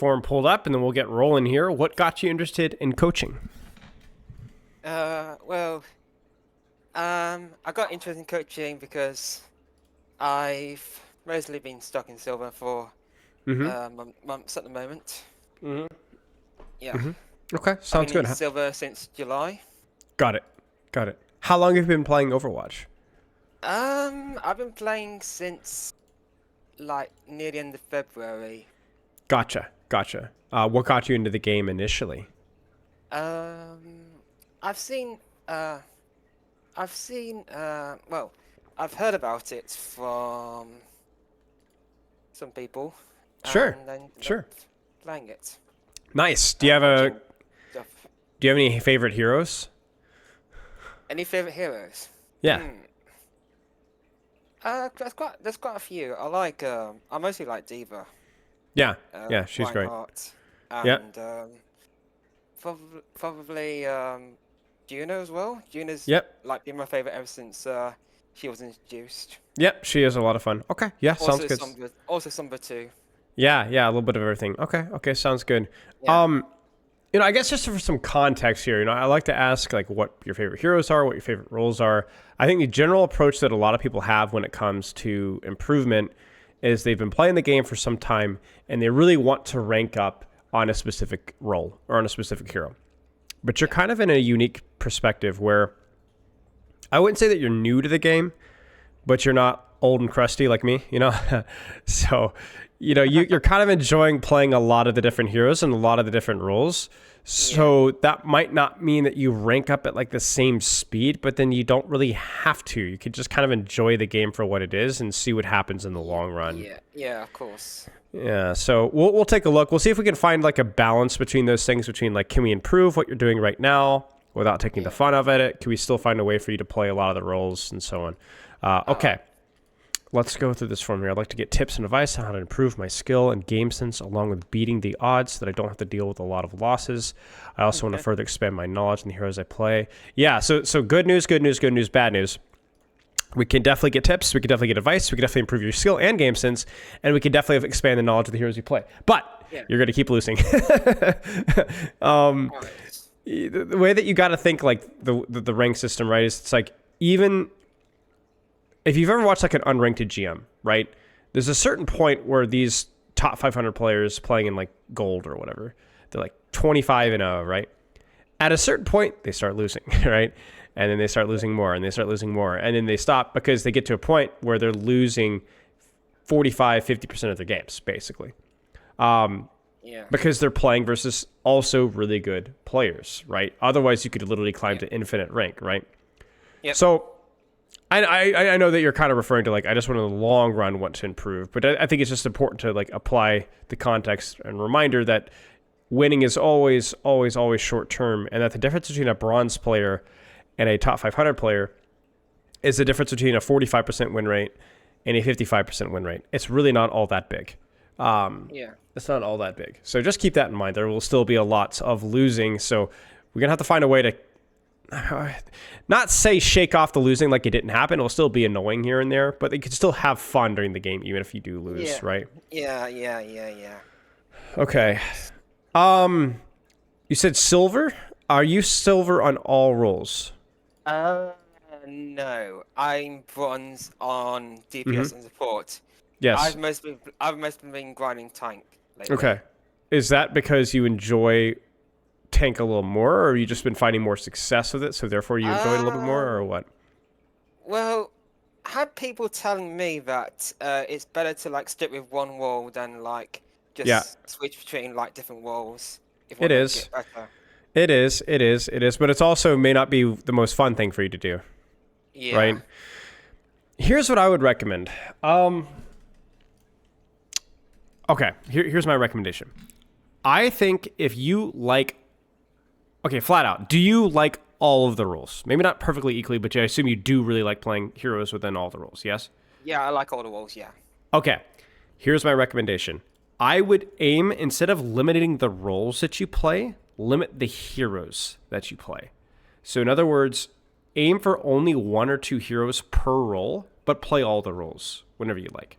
form pulled up, and then we'll get rolling here. What got you interested in coaching? Well, I got interested in coaching because I've mostly been stuck in silver for months at the moment. Yeah, Okay, I've sounds been in good. silver since July. Got it. Got it. How long have you been playing Overwatch? I've been playing since like near the end of February. Gotcha. Gotcha. What got you into the game initially? Um, I've seen, uh, well, I've heard about it from some people, Sure. and then ended up Sure. playing it Nice. and watching stuff. Do you have any favorite heroes? Any favorite heroes? Yeah. There's quite a few. I mostly like D.Va, Yeah. Yeah, she's great. Reinhardt, Yeah. and probably Juno as well. Juno's Yep. like been my favorite ever since she was introduced. Yep. She is a lot of fun. Okay. Yeah, sounds good. Also Sombra too. Yeah, yeah, a little bit of everything. Okay. Okay, sounds good. Yeah. I guess just for some context here, I like to ask like what your favorite heroes are, what your favorite roles are. I think the general approach that a lot of people have when it comes to improvement is they've been playing the game for some time and they really want to rank up on a specific role or on a specific hero. But you're kind of in a unique perspective where I wouldn't say that you're new to the game, but you're not old and crusty like me, So, you're kind of enjoying playing a lot of the different heroes and a lot of the different roles. So that might not mean that you rank up at like the same speed, but then you don't really have to. You could just kind of enjoy the game for what it is and see what happens in the long run. Yeah, of course. Yeah, so we'll take a look. We'll see if we can find like a balance between those things, between like, can we improve what you're doing right now without taking the fun of it? Can we still find a way for you to play a lot of the roles and so on? Okay. Let's go through this form here. I'd like to get tips and advice on how to improve my skill and game sense along with beating the odds so that I don't have to deal with a lot of losses. I also want to further expand my knowledge in the heroes I play. Yeah, so good news, good news, good news, bad news. We can definitely get tips. We can definitely get advice. We can definitely improve your skill and game sense. And we can definitely expand the knowledge of the heroes you play. But you're going to keep losing. The way that you got to think like the rank system, right, is it's like even if you've ever watched like an unranked GM, right, there's a certain point where these top 500 players playing in like gold or whatever, they're like 25-0, right? At a certain point, they start losing, right? And then they start losing more and they start losing more. And then they stop because they get to a point where they're losing 45, 50% of their games, basically. Because they're playing versus also really good players, right? Otherwise, you could literally climb to infinite rank, right? Yep. So I know that you're kind of referring to like, I just want in the long run want to improve, but I think it's just important to like apply the context and reminder that winning is always, always, always short term, and that the difference between a bronze player and a top 500 player is the difference between a 45% win rate and a 55% win rate. It's really not all that big. It's not all that big. So just keep that in mind. There will still be a lot of losing. So we're going to have to find a way to not say shake off the losing like it didn't happen. It'll still be annoying here and there, but you can still have fun during the game even if you do lose, right? Yeah. Okay. You said silver? Are you silver on all roles? No. I'm bronze on DPS and support. Yes. I've mostly been grinding tank lately. Okay. Is that because you enjoy tank a little more, or you just been finding more success with it, so therefore you enjoy it a little bit more, or what? Well, I had people telling me that it's better to like stick with one role than like just switch between like different roles. It is. It is, but it's also may not be the most fun thing for you to do. Yeah. Right? Here's what I would recommend. Okay, here's my recommendation. I think if you like, okay, flat out, do you like all of the rules? Maybe not perfectly equally, but I assume you do really like playing heroes within all the rules, yes? Yeah, I like all the roles, yeah. Okay, here's my recommendation. I would aim, instead of limiting the roles that you play, limit the heroes that you play. So in other words, aim for only 1 or 2 heroes per role, but play all the roles whenever you like.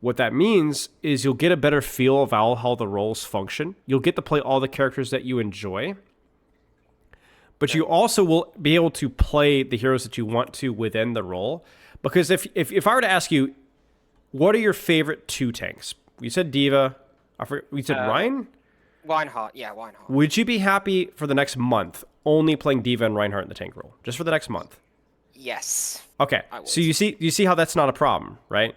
What that means is you'll get a better feel of how the roles function. You'll get to play all the characters that you enjoy. But you also will be able to play the heroes that you want to within the role. Because if I were to ask you, what are your favorite 2 tanks? You said D.Va. We said Ryan? Reinhardt, yeah, Reinhardt. Would you be happy for the next month only playing D.Va and Reinhardt in the tank role? Just for the next month? Yes. Okay. So you see how that's not a problem, right?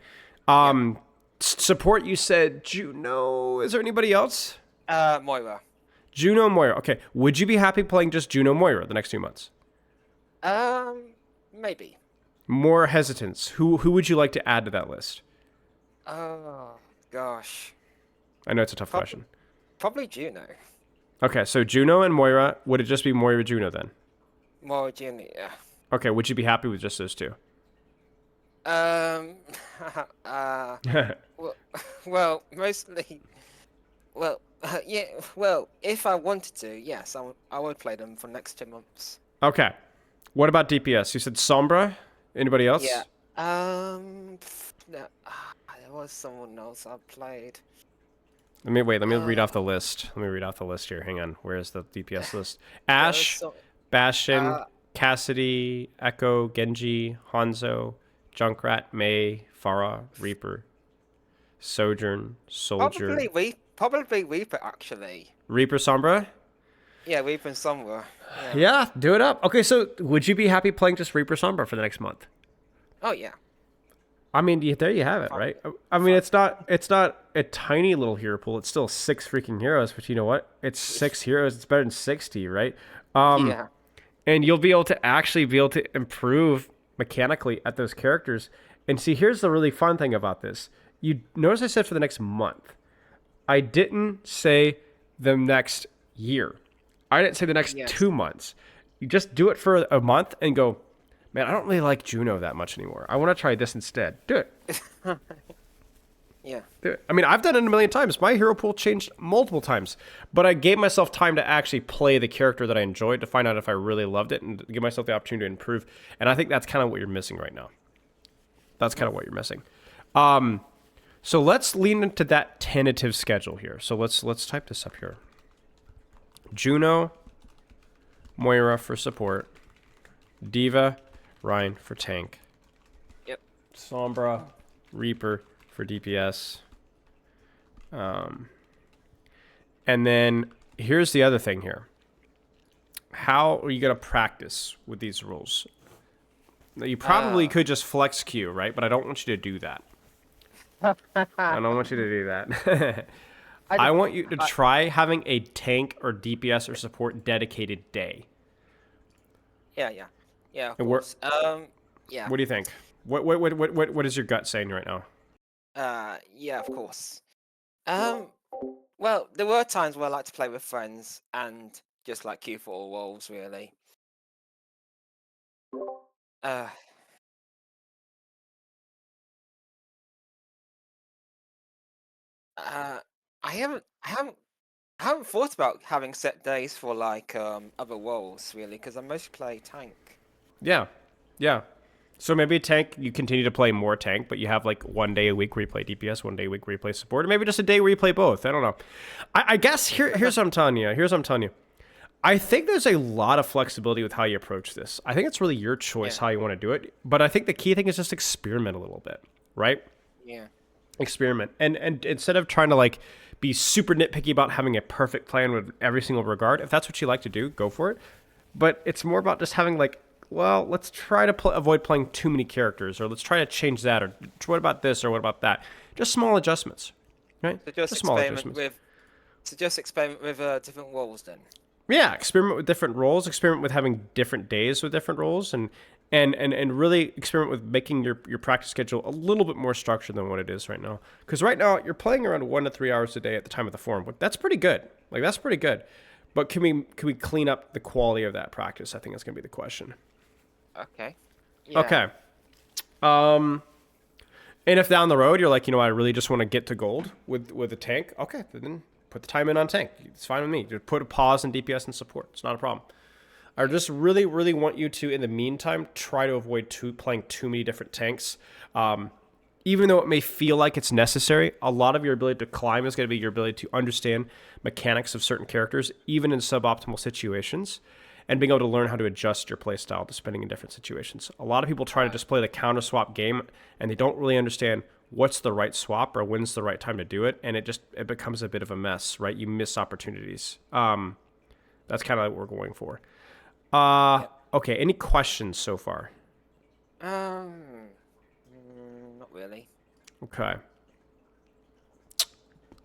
Support, you said Juno. Is there anybody else? Moira. Juno, Moira. Okay. Would you be happy playing just Juno, Moira the next 2 months? Maybe. More hesitance. Who would you like to add to that list? Oh, gosh. I know it's a tough question. Probably Juno. Okay, so Juno and Moira. Would it just be Moira Juno then? Moira Juno, yeah. Okay, would you be happy with just those 2? Well, mostly. Well, yeah. Well, if I wanted to, yes, I would play them for the next 2 months. Okay. What about DPS? You said Sombra. Anybody else? Yeah. No, there was someone else I played. Let me read off the list. Let me read off the list here. Hang on. Where is the DPS list? Ashe, Bastion, Cassidy, Echo, Genji, Hanzo, Junkrat, Mei, Pharah, Reaper, Sojourn, Soldier. Probably Reaper, actually. Reaper, Sombra? Yeah, Reaper and Sombra. Yeah, do it up. Okay, so would you be happy playing just Reaper, Sombra for the next month? Oh, yeah. I mean, there you have it, right? I mean, it's not a tiny little hero pool. It's still 6 freaking heroes, but you know what? It's 6 heroes. It's better than 60, right? Yeah. And you'll be able to improve mechanically at those characters. And see, here's the really fun thing about this. You notice I said for the next month. I didn't say the next year. I didn't say the next 2 months. You just do it for a month and go, man, I don't really like Juno that much anymore. I want to try this instead. Do it. Yeah. Do it. I mean, I've done it a million times. My hero pool changed multiple times, but I gave myself time to actually play the character that I enjoyed to find out if I really loved it and give myself the opportunity to improve. And I think that's kind of what you're missing right now. That's kind of what you're missing. So let's lean into that tentative schedule here. So let's type this up here. Juno, Moira for support, D.Va, Ryan for tank. Yep. Sombra, Reaper for DPS. And then here's the other thing here. How are you going to practice with these rules? Now, you probably could just flex Q, right? But I don't want you to do that. I don't want you to do that. I want you to try having a tank or DPS or support dedicated day. Yeah. Of course. Yeah. What do you think? What is your gut saying right now? Yeah, of course. Well, there were times where I like to play with friends and just like queue for all roles, really. I haven't thought about having set days for like other roles really, because I mostly play tank. Yeah. So maybe tank, you continue to play more tank, but you have like 1 day a week where you play DPS, 1 day a week where you play support, or maybe just a day where you play both. I don't know. I guess here's what I'm telling you. I think there's a lot of flexibility with how you approach this. I think it's really your choice how you want to do it, but I think the key thing is just experiment a little bit, right? Yeah. Experiment. And instead of trying to like be super nitpicky about having a perfect plan with every single regard, if that's what you like to do, go for it. But it's more about just having like, well, let's try to avoid playing too many characters, or let's try to change that, or what about this, or what about that? Just small adjustments, right? So just experiment with different roles then. Yeah, experiment with different roles. Experiment with having different days with different roles, and really experiment with making your practice schedule a little bit more structured than what it is right now. Because right now you're playing around 1 to 3 hours a day at the time of the forum. But that's pretty good. Like that's pretty good. But can we clean up the quality of that practice? I think that's gonna be the question. Okay. Yeah. Okay. And if down the road you're like, I really just want to get to gold with a tank, okay, then put the time in on tank. It's fine with me. Just put a pause in DPS and support. It's not a problem. I just really, really want you to, in the meantime, try to avoid playing too many different tanks. even though it may feel like it's necessary, a lot of your ability to climb is going to be your ability to understand mechanics of certain characters, even in suboptimal situations, and being able to learn how to adjust your playstyle to spending in different situations. A lot of people try to just play the counter swap game, and they don't really understand what's the right swap or when's the right time to do it, and it becomes a bit of a mess, right? You miss opportunities. That's kind of what we're going for. Okay, any questions so far? Not really. Okay.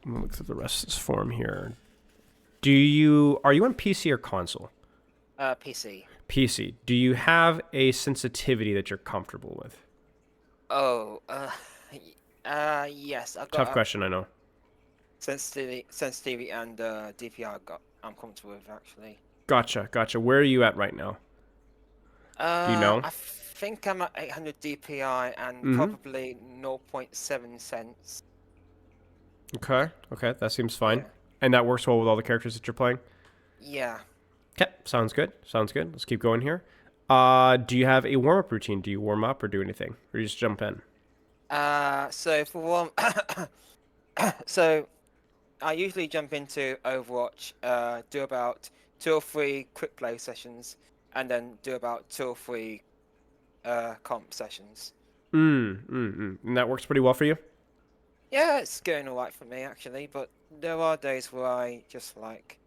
I'm gonna look through the rest of this form here. Are you on PC or console? PC. PC. Do you have a sensitivity that you're comfortable with? Oh, yes. I've got Tough question, I know. sensitivity and DPI. I'm comfortable with actually. Gotcha. Where are you at right now? Do you know? I think I'm at 800 DPI and probably 0.7 cents. Okay, that seems fine. Yeah. And that works well with all the characters that you're playing? Yeah. Okay, sounds good. Let's keep going here. Do you have a warm-up routine? Do you warm up or do anything? Or do you just jump in? So for warm... so I usually jump into Overwatch, do about 2 or 3 quick play sessions, and then do about 2 or 3 comp sessions. And that works pretty well for you? Yeah, it's going alright for me actually, but there are days where I just like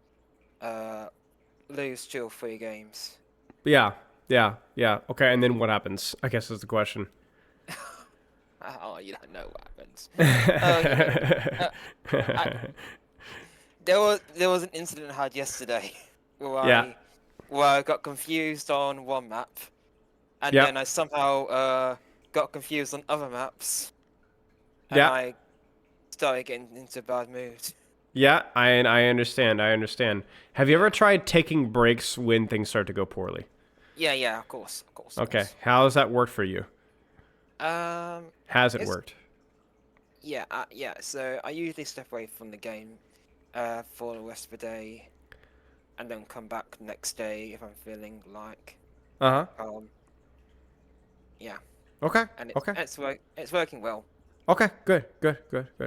lose 2 or 3 games. Yeah. Okay, and then what happens? I guess is the question. Oh, you don't know what happens. There was an incident I had yesterday where I got confused on one map, and then I somehow got confused on other maps, and I started getting into a bad mood. Yeah, I understand. Have you ever tried taking breaks when things start to go poorly? Yeah, of course. Okay, how has that worked for you? Has it worked? Yeah. So I usually step away from the game for the rest of the day, and then come back next day if I'm feeling like. Yeah. Okay. And it's working well. Okay. Good.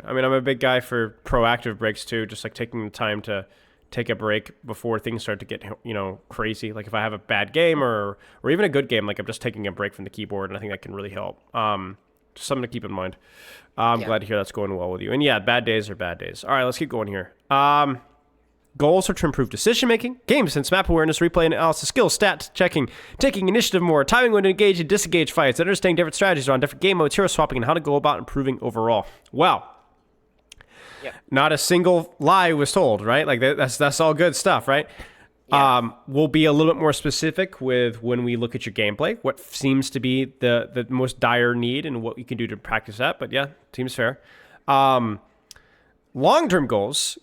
I mean, I'm a big guy for proactive breaks too, just like taking the time to take a break before things start to get, crazy. Like if I have a bad game or even a good game, like I'm just taking a break from the keyboard, and I think that can really help. Just something to keep in mind. I'm glad to hear that's going well with you. And yeah, bad days are bad days. All right, let's keep going here. Goals are to improve decision-making, game sense, map awareness, replay and analysis, skills, stats, checking, taking initiative more, timing when to engage and disengage fights, understanding different strategies around different game modes, hero swapping, and how to go about improving overall. Well, not a single lie was told, right? Like that's all good stuff, right? Yeah. We'll be a little bit more specific with when we look at your gameplay, what seems to be the most dire need and what you can do to practice that. But yeah, seems fair. Long-term goals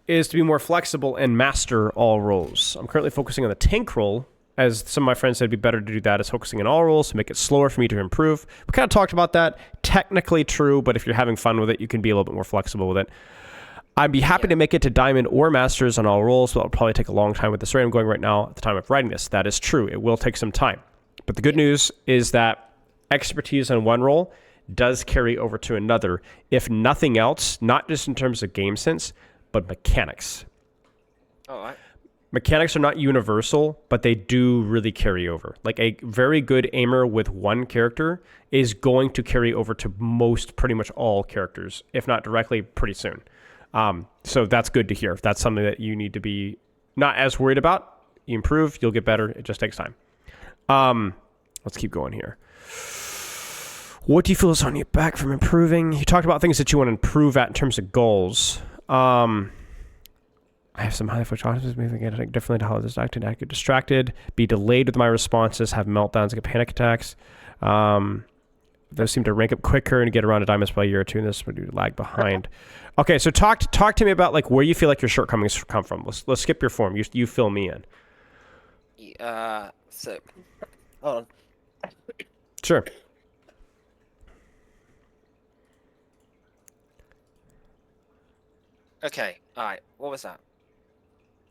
is to be more flexible and master all roles. I'm currently focusing on the tank role. As some of my friends said, it'd be better to do that as focusing on all roles to make it slower for me to improve. We kind of talked about that. Technically true, but if you're having fun with it, you can be a little bit more flexible with it. I'd be happy to make it to Diamond or Masters on all roles, but it'll probably take a long time with this rate I'm going right now at the time of writing this. That is true. It will take some time. But the good news is that expertise on one role does carry over to another, if nothing else, not just in terms of game sense, but mechanics. All right. Mechanics are not universal, but they do really carry over. Like a very good aimer with one character is going to carry over to pretty much all characters, if not directly, pretty soon. So that's good to hear. That's something that you need to be not as worried about. You improve, you'll get better. It just takes time. Let's keep going here. What do you feel is holding you back from improving? You talked about things that you want to improve at in terms of goals. I have some high foot choices, maybe I think differently to how distracted. I get distracted, be delayed with my responses, have meltdowns, get panic attacks. Those seem to rank up quicker and get around to diamonds by a year or two, and this would do lag behind. Okay, so talk to me about like where you feel like your shortcomings come from. Let's skip your form. You fill me in. So hold on. Sure. Okay. All right. What was that?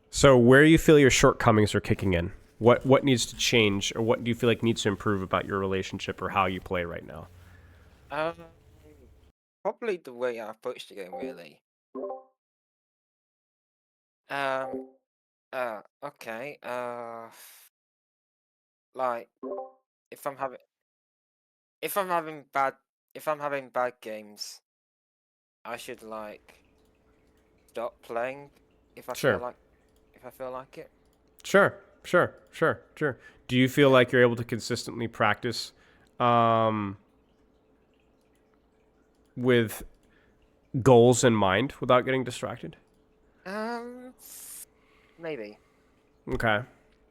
So where you feel your shortcomings are kicking in? What needs to change, or what do you feel like needs to improve about your relationship or how you play right now? Probably the way I approached the game, really. Um. Okay. Like if I'm having if I'm having bad if I'm having bad games, I should like stop playing if I feel Sure. like it. Sure. Sure. Sure. Sure. Do you feel Yeah. like you're able to consistently practice um, with goals in mind without getting distracted? Um. Maybe. Okay.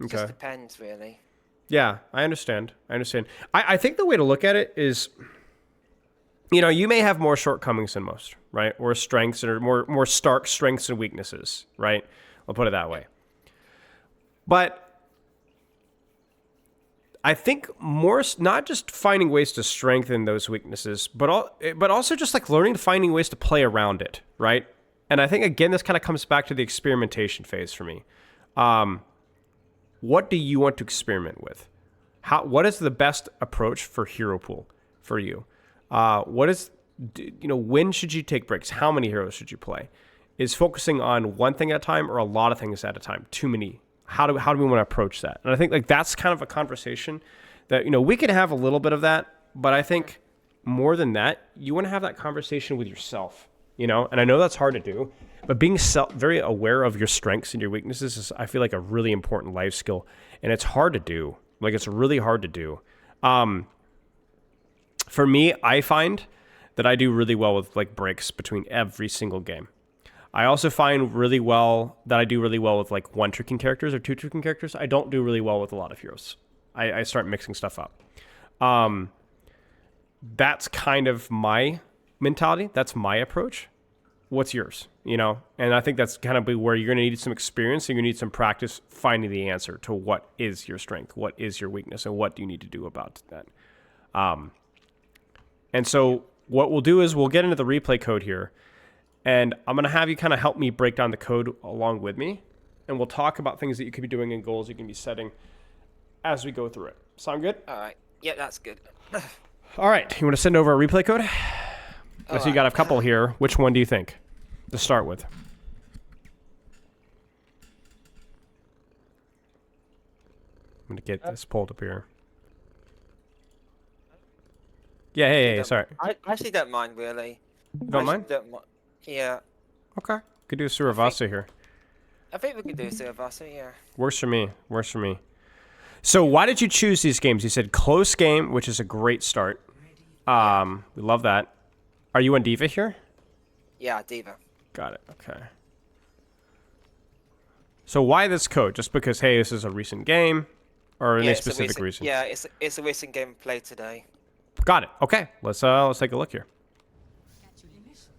It just Okay. depends, really. Yeah, I understand. I think the way to look at it is, you know, you may have more shortcomings than most, right? Or strengths or more stark strengths and weaknesses, right? I'll put it that Yeah. way. But I think more not just finding ways to strengthen those weaknesses, but also just like learning to finding ways to play around it, right? And I think again this kind of comes back to the experimentation phase for me. What do you want to experiment with? What is the best approach for hero pool for you? What is when should you take breaks? How many heroes should you play? Is focusing on one thing at a time or a lot of things at a time? Too many. How do we want to approach that? And I think like that's kind of a conversation that we can have a little bit of that, but I think more than that, you want to have that conversation with yourself. And I know that's hard to do, but being very aware of your strengths and your weaknesses is, I feel like, a really important life skill, and it's hard to do. Like, it's really hard to do. For me, I find that I do really well with like breaks between every single game. I also find really well that I do really well with like one tricking characters or two tricking characters. I don't do really well with a lot of heroes. I start mixing stuff up. That's kind of my mentality. That's my approach. What's yours? And I think that's kind of where you're going to need some experience and you need some practice finding the answer to what is your strength, what is your weakness, and what do you need to do about that. And so what we'll do is we'll get into the replay code here, and I'm going to have you kind of help me break down the code along with me, and we'll talk about things that you could be doing and goals you can be setting as we go through it. Sound good? All right. Yeah, that's good. All right. You want to send over a replay code? All So you got a couple here. Which one do you think to start with? I'm going to get this pulled up here. Yeah, hey, sorry. I actually don't mind, really. Don't mind? Yeah. Okay. Could do a Suravasa here. I think we could do Suravasa, yeah. Works for me. So why did you choose these games? You said close game, which is a great start. We love that. Are you on D.Va here? Yeah, D.Va. Got it. Okay. So why this code? Just because, hey, this is a recent game? Or any specific reason? Yeah, it's a recent game played today. Got it. Okay. Let's take a look here.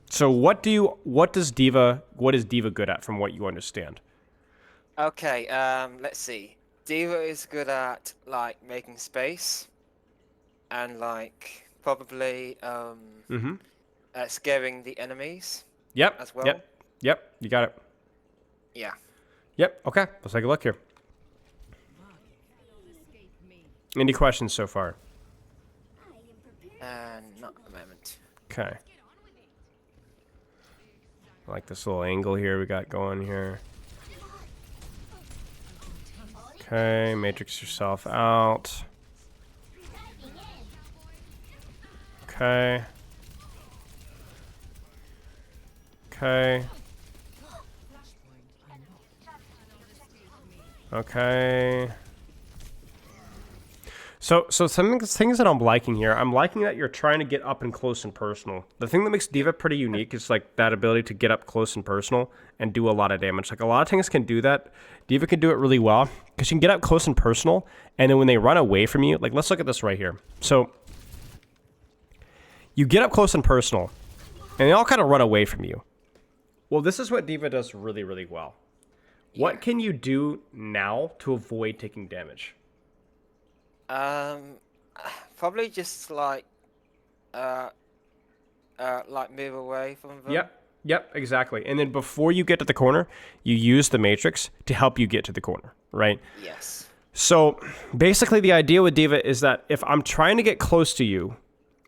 So what is D.Va good at from what you understand? Okay, let's see. D.Va is good at like making space and like probably scaring the enemies. Yep. As well. Yep. You got it. Yeah. Yep. Okay. Let's take a look here. Any questions so far? Not at the moment. Okay. I like this little angle here we got going here. Okay, matrix yourself out. Okay. Okay. Okay. So some things that I'm liking here, I'm liking that you're trying to get up and close and personal. The thing that makes D.Va pretty unique is like that ability to get up close and personal and do a lot of damage. Like a lot of things can do that. D.Va can do it really well because you can get up close and personal, and then when they run away from you, like let's look at this right here. So you get up close and personal, and they all kind of run away from you. Well, this is what D.Va does really, really well. Yeah. What can you do now to avoid taking damage? Probably just like move away from them. Yep, exactly. And then before you get to the corner, you use the matrix to help you get to the corner, right? Yes. So basically the idea with D.Va is that if I'm trying to get close to you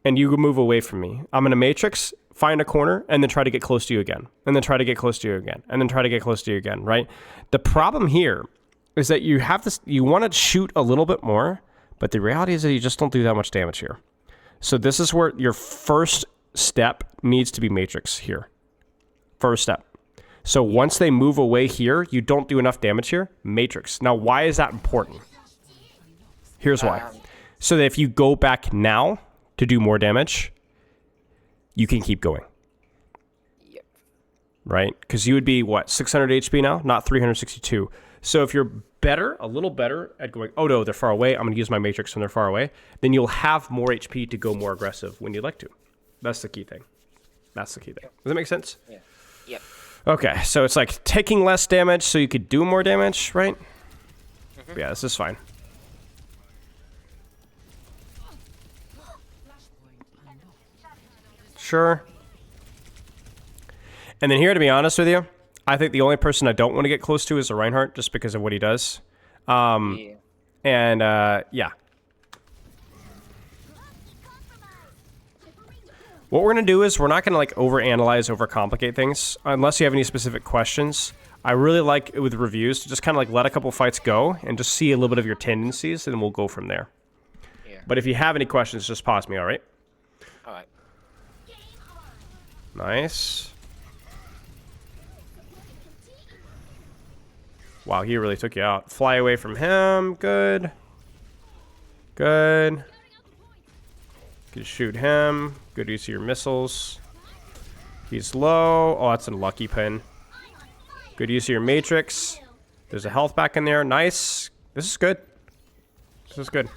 and you move away from me, I'm going to matrix, find a corner, and then try to get close to you again. And then try to get close to you again. And then try to get close to you again, right? The problem here is that you have this, you want to shoot a little bit more, but the reality is that you just don't do that much damage here. So this is where your first step needs to be matrix here. First step. So once they move away here, you don't do enough damage here, matrix. Now, why is that important? Here's why. So that if you go back now to do more damage, you can keep going. Yep. Right? Because you would be, what, 600 HP now? Not 362. So if you're better, a little better at going, oh no, they're far away, I'm going to use my matrix when they're far away, then you'll have more HP to go more aggressive when you'd like to. That's the key thing. That's the key thing. Does that make sense? Yeah. Yep. Okay, so it's like taking less damage so you could do more damage, right? Mm-hmm. Yeah, this is fine. Sure. And then here, to be honest with you, I think the only person I don't want to get close to is the Reinhardt, just because of what he does. Yeah. And, yeah. What we're going to do is we're not going to, like, overanalyze, overcomplicate things, unless you have any specific questions. I really like, with reviews, to just kind of, like, let a couple fights go and just see a little bit of your tendencies, and we'll go from there. Yeah. But if you have any questions, just pause me, all right? All right. Nice. Wow, he really took you out. Fly away from him. Good. Good. Can shoot him. Good use of your missiles. He's low. Oh, that's a lucky pin. Good use of your matrix. There's a health back in there. Nice. This is good. This is good.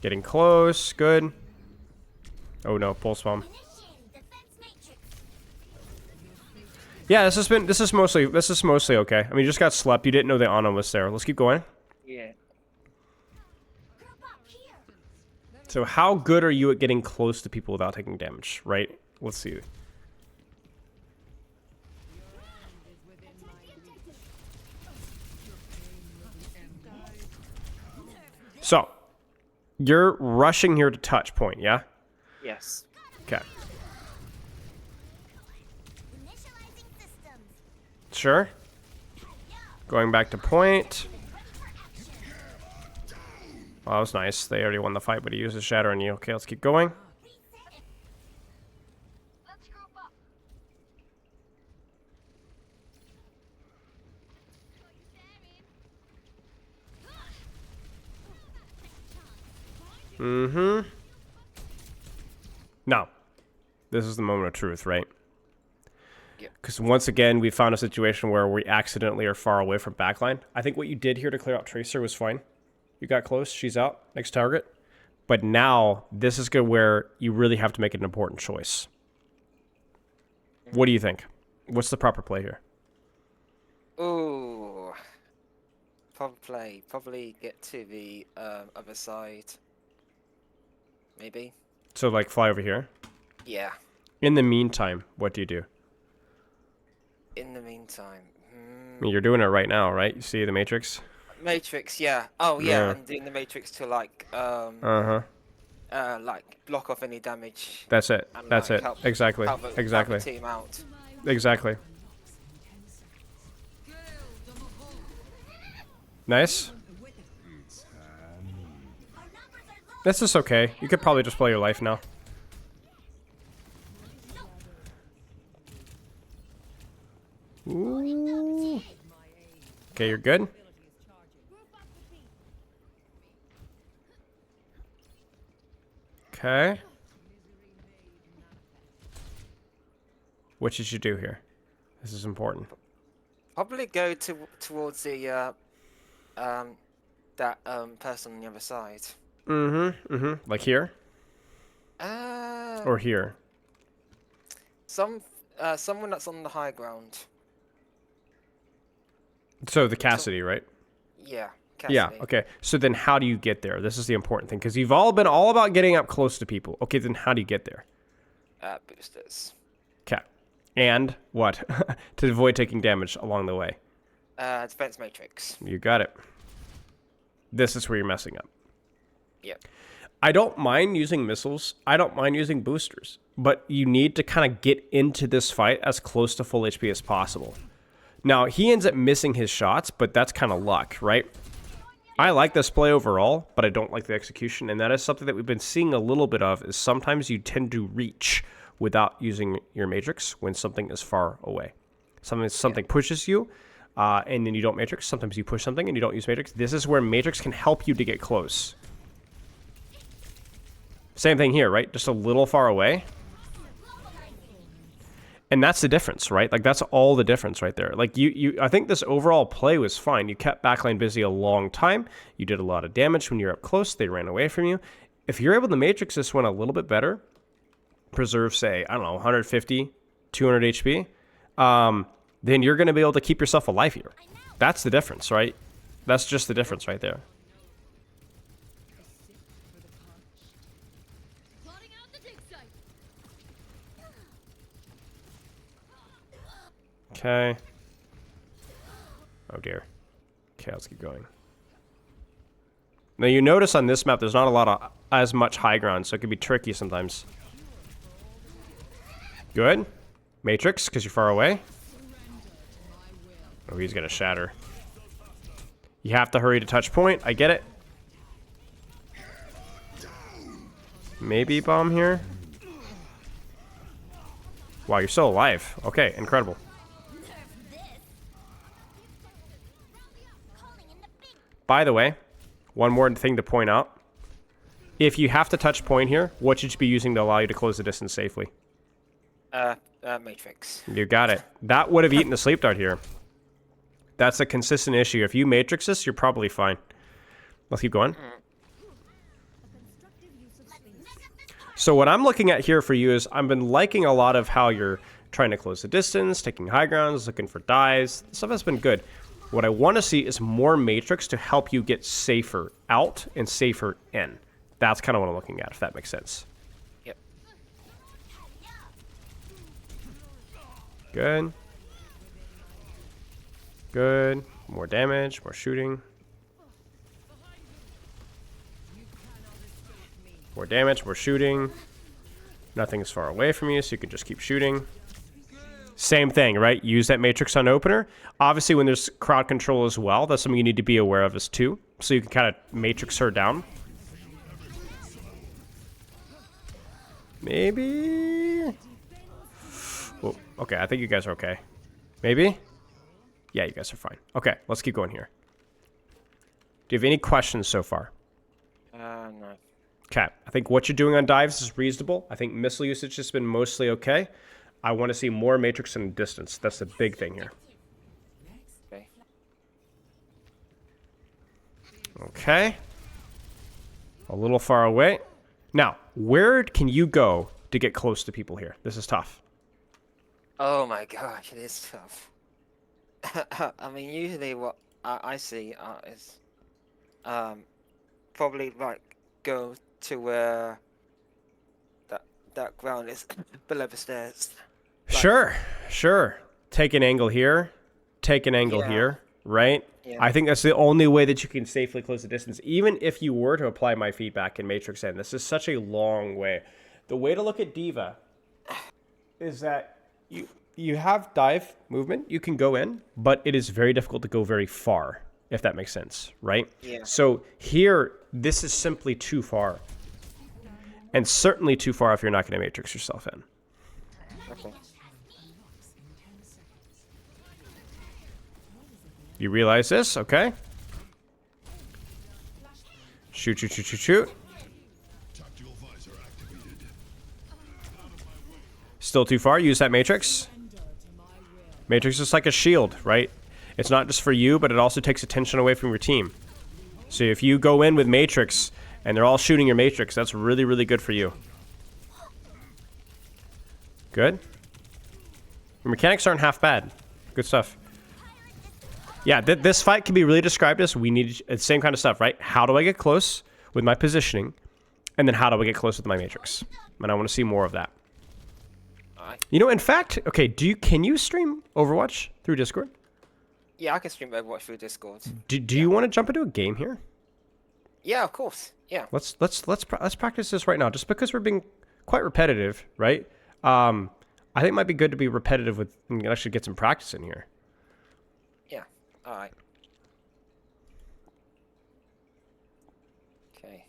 Getting close. Good. Oh no, pulse bomb. Yeah, this is mostly okay. I mean, you just got slept. You didn't know the Ana was there. Let's keep going. Yeah. So how good are you at getting close to people without taking damage, right? Let's see. So, you're rushing here to touch point, yeah? Yes. Okay. Sure. Going back to point. Oh, that was nice. They already won the fight, but he uses Shatter on you. Okay, let's keep going. Mm-hmm. Now, this is the moment of truth, right? Because once again, we found a situation where we accidentally are far away from backline. I think what you did here to clear out Tracer was fine. You got close. She's out. Next target. But now, this is good where you really have to make an important choice. What do you think? What's the proper play here? Ooh. Proper play. Probably get to the other side. Maybe. So, like, fly over here? Yeah. In the meantime, what do you do? In the meantime. I mean, you're doing it right now, right? You see the Matrix? Matrix, yeah. Oh, yeah. I'm doing the Matrix to, like, like, block off any damage. That's it. And, That's like, it. help, Exactly. help the, Exactly. Help the team out. Exactly. Nice. This is okay. You could probably just play your life now. Ooh. Okay, you're good. Okay. What should you do here? This is important. Probably go towards the that person on the other side. Like here? Or here? Someone that's on the high ground. So the Cassidy, right? Yeah, Cassidy. Yeah, okay. So then how do you get there? This is the important thing, because you've all been all about getting up close to people. Okay, then how do you get there? Boosters. Okay. And what? To avoid taking damage along the way. Defense matrix. You got it. This is where you're messing up. Yep. I don't mind using missiles. I don't mind using boosters. But you need to kind of get into this fight as close to full HP as possible. Now, he ends up missing his shots, but that's kind of luck, right? I like this play overall, but I don't like the execution. And that is something that we've been seeing a little bit of, is sometimes you tend to reach without using your matrix when something is far away. Something pushes you, and then you don't matrix. Sometimes you push something and you don't use matrix. This is where matrix can help you to get close. Same thing here, right? Just a little far away. And that's the difference, right? Like, that's all the difference right there. Like, I think this overall play was fine. You kept backline busy a long time. You did a lot of damage when you're up close. They ran away from you. If you're able to matrix this one a little bit better, preserve, say, I don't know, 150, 200 HP, then you're going to be able to keep yourself alive here. That's the difference, right? That's just the difference right there. Okay. Oh dear. Okay, let's keep going. Now you notice on this map there's not a lot of as much high ground, so it can be tricky sometimes. Good. Matrix, because you're far away. Oh, he's gonna shatter. You have to hurry to touch point. I get it. Maybe bomb here. Wow, you're still alive. Okay, incredible. By the way, one more thing to point out. If you have to touch point here, what should you be using to allow you to close the distance safely? Matrix. You got it. That would have eaten the sleep dart here. That's a consistent issue. If you matrix this, you're probably fine. Let's keep going. So what I'm looking at here for you is I've been liking a lot of how you're trying to close the distance, taking high grounds, looking for dives. Stuff has been good. What I want to see is more matrix to help you get safer out and safer in. That's kind of what I'm looking at, if that makes sense. Yep. Good. Good. More damage, more shooting. More damage, more shooting. Nothing's far away from you, so you can just keep shooting. Same thing, right? Use that matrix on opener. Obviously, when there's crowd control as well, that's something you need to be aware of as too. So you can kind of matrix her down. Maybe? Oh, okay, I think you guys are okay. Maybe? Yeah, you guys are fine. Okay, let's keep going here. Do you have any questions so far? No. Okay, I think what you're doing on dives is reasonable. I think missile usage has been mostly okay. I want to see more matrix and distance. That's the big thing here. Okay. Okay. A little far away. Now, where can you go to get close to people here? This is tough. Oh my gosh, it is tough. I mean, usually what I see is probably like go to where that ground is below the stairs. Like, Sure. Take an angle here. Take an angle here, right? Yeah. I think that's the only way that you can safely close the distance. Even if you were to apply my feedback and matrix in, this is such a long way. The way to look at D.Va is that you have dive movement. You can go in, but it is very difficult to go very far, if that makes sense, right? Yeah. So here, this is simply too far. And certainly too far if you're not going to matrix yourself in. Okay. You realize this? Okay. Shoot. Still too far. Use that matrix. Matrix is like a shield, right? It's not just for you, but it also takes attention away from your team. So if you go in with matrix and they're all shooting your matrix, that's really, really good for you. Good. Your mechanics aren't half bad. Good stuff. Yeah, this fight can be really described as we need the same kind of stuff, right? How do I get close with my positioning? And then how do I get close with my matrix? And I want to see more of that. You know, in fact, okay, can you stream Overwatch through Discord? Yeah, I can stream Overwatch through Discord. Do you want to jump into a game here? Yeah, of course. Yeah. Let's practice this right now. Just because we're being quite repetitive, right? I think it might be good to be repetitive with and actually get some practice in here. Yeah. All right. Okay.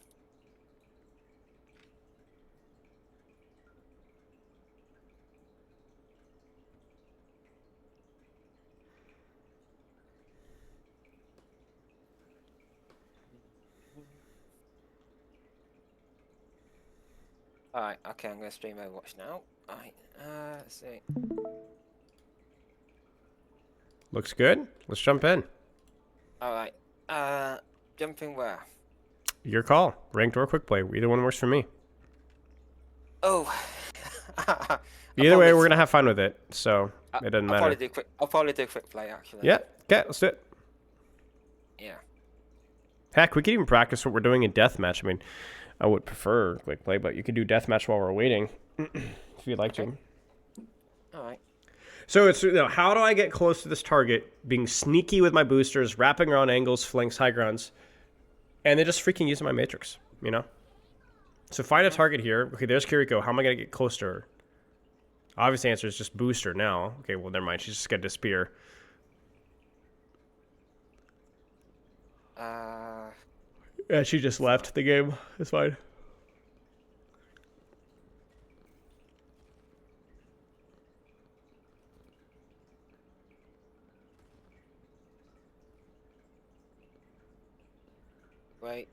All right. Okay, I'm gonna stream Overwatch now. All right. Let's see. Looks good. Let's jump in. All right. Jumping where? Your call. Ranked or quick play. Either one works for me. Oh. Either way, we're gonna have fun with it, so it doesn't matter. I'll probably do quick play actually. Yeah. Okay. Let's do it. Yeah. Heck, we could even practice what we're doing in deathmatch. I mean, I would prefer quick play, but you could do deathmatch while we're waiting, if you'd like to. All right. So it's how do I get close to this target? Being sneaky with my boosters, wrapping around angles, flanks, high grounds, and then just freaking using my matrix. So find a target here. Okay, there's Kiriko. How am I gonna get close to her? Obvious answer is just booster now. Okay, well never mind. She's just gonna disappear. Yeah, she just left the game. It's fine. Wait.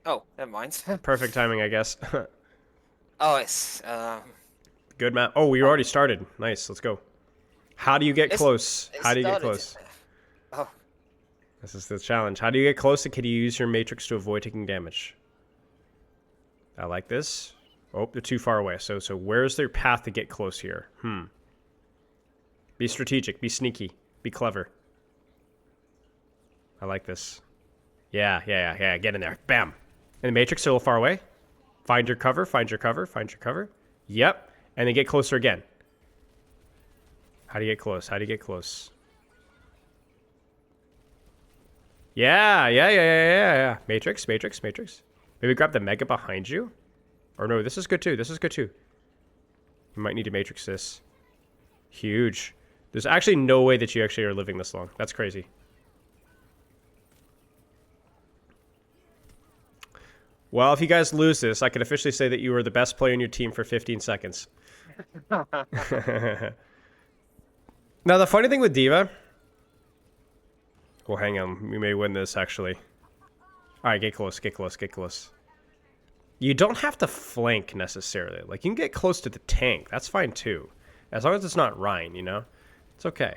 Oh, never mind. Perfect timing, I guess. Oh, it's Good map. Oh, we already started. Nice. Let's go. How do you get close? How do you get close? Oh. This is the challenge. How do you get close, and can you use your matrix to avoid taking damage? I like this. Oh, they're too far away. So where's their path to get close here? Be strategic. Be sneaky. Be clever. I like this. Yeah. Get in there. Bam. And the matrix still far away. Find your cover. Find your cover. Find your cover. Yep. And then get closer again. How do you get close? How do you get close? Yeah. Matrix. Maybe grab the mega behind you. Or no, this is good too. You might need to matrix this. Huge. There's actually no way that you actually are living this long. That's crazy. Well, if you guys lose this, I can officially say that you were the best player in your team for 15 seconds. Now, the funny thing with D.Va... Well, hang on. We may win this, actually. Alright, get close. You don't have to flank, necessarily. Like, you can get close to the tank. That's fine, too. As long as it's not Ryan, It's okay.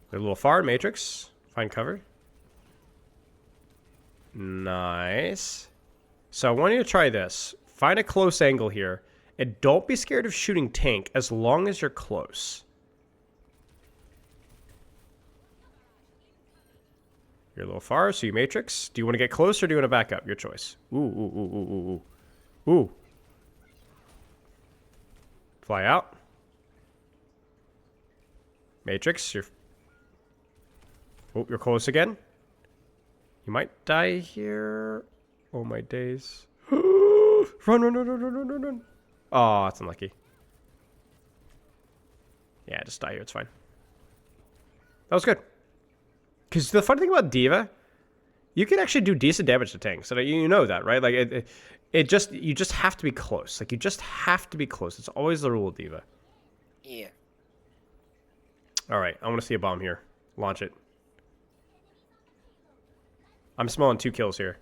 They're a little far, Matrix. Find cover. Nice. So I want you to try this. Find a close angle here. And don't be scared of shooting tank as long as you're close. You're a little far, so you matrix. Do you want to get close or do you want to back up? Your choice. Ooh. Fly out. Matrix, you're close again. You might die here. Oh my days. Run. Oh, that's unlucky. Yeah, just die here. It's fine. That was good. Because the funny thing about D.Va, you can actually do decent damage to tanks. So you know that, right? Like you just have to be close. Like you just have to be close. It's always the rule of D.Va. Yeah. All right, I want to see a bomb here. Launch it. I'm smelling 2 kills here.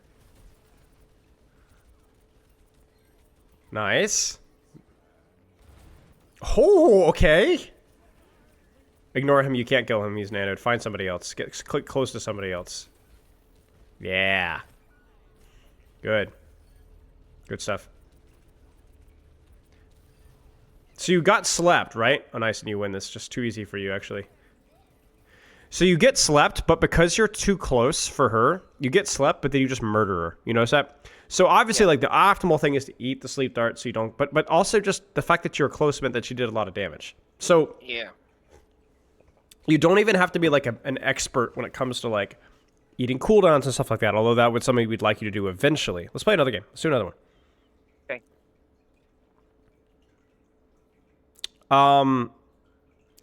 Nice. Oh, okay. Ignore him. You can't kill him. He's nanoed. Find somebody else. Click close to somebody else. Yeah. Good. Good stuff. So you got slept, right? Oh, nice. And you win this. Just too easy for you, actually. So you get slept, but because you're too close for her, you get slept, but then you just murder her. You notice that? So obviously, like, the optimal thing is to eat the sleep dart so you don't... But also just the fact that you were close meant that she did a lot of damage. So... Yeah. You don't even have to be, like, an expert when it comes to, like, eating cooldowns and stuff like that, although that would something we'd like you to do eventually. Let's play another game. Let's do another one. Okay.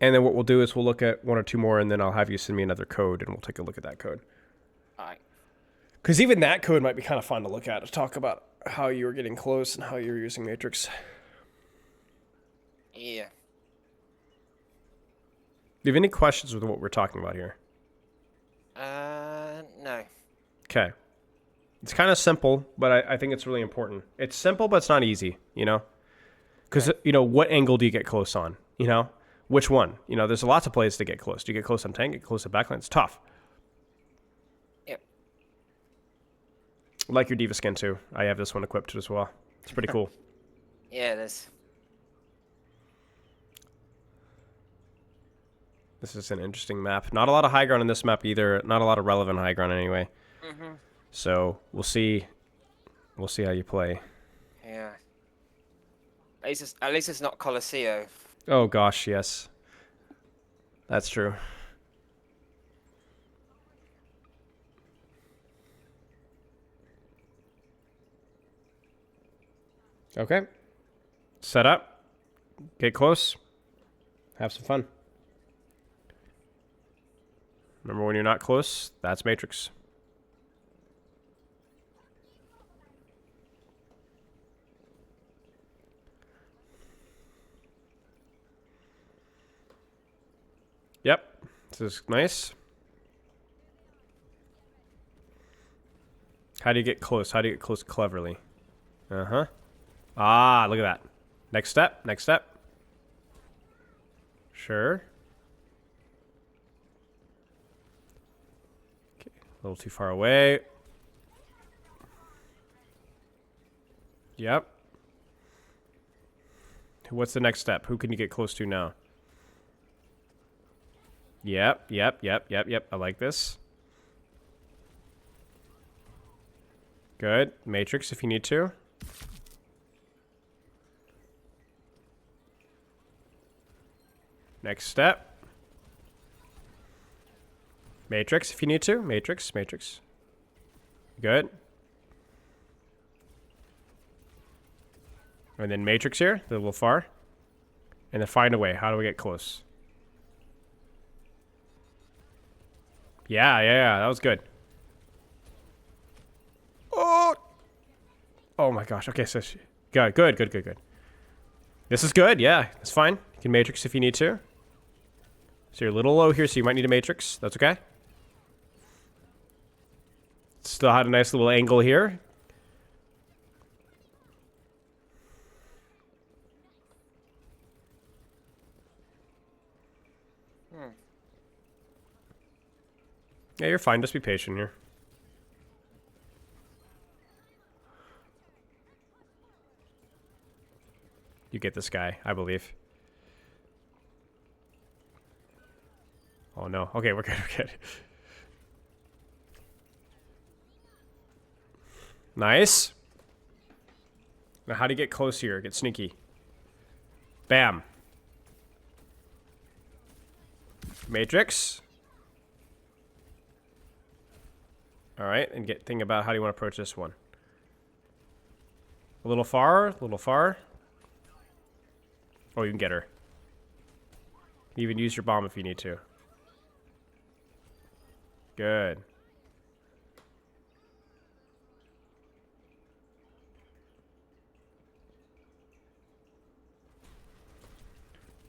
And then what we'll do is we'll look at one or two more, and then I'll have you send me another code, and we'll take a look at that code. All right. Because even that code might be kind of fun to look at, to talk about how you were getting close and how you were using Matrix. Yeah. Do you have any questions with what we're talking about here? No. Okay. It's kind of simple, but I think it's really important. It's simple, but it's not easy, you know? Because, you know, what angle do you get close on, you know? Which one? You know, there's lots of plays to get close. Do you get close on tank, get close to backline? It's tough. Yep. I like your D.Va skin, too. I have this one equipped as well. It's pretty cool. Yeah, it is. This is an interesting map. Not a lot of high ground in this map either. Not a lot of relevant high ground anyway. Mm-hmm. So we'll see. We'll see how you play. Yeah. At least it's not Colosseo. Oh gosh, yes. That's true. Okay. Set up. Get close. Have some fun. Remember, when you're not close, that's Matrix. Yep. This is nice. How do you get close? How do you get close cleverly? Uh-huh. Ah, look at that. Next step. Next step. Sure. Okay. A little too far away. Yep. What's the next step? Who can you get close to now? Yep, yep, yep, yep, yep. I like this. Good. Matrix if you need to. Next step. Matrix if you need to. Matrix, Matrix. Good. And then Matrix here, a little far. And then find a way. How do we get close? Yeah, that was good. Oh! Oh my gosh. Okay, so good. This is good, yeah. It's fine. You can Matrix if you need to. So you're a little low here, so you might need a Matrix. That's okay. Still had a nice little angle here. Yeah, you're fine. Just be patient here. You get this guy, I believe. Oh no. Okay, we're good. Nice. Now how do you get close here? Get sneaky. Bam. Matrix. Alright, and think about how do you want to approach this one. A little far. Oh, you can get her. You can even use your bomb if you need to. Good.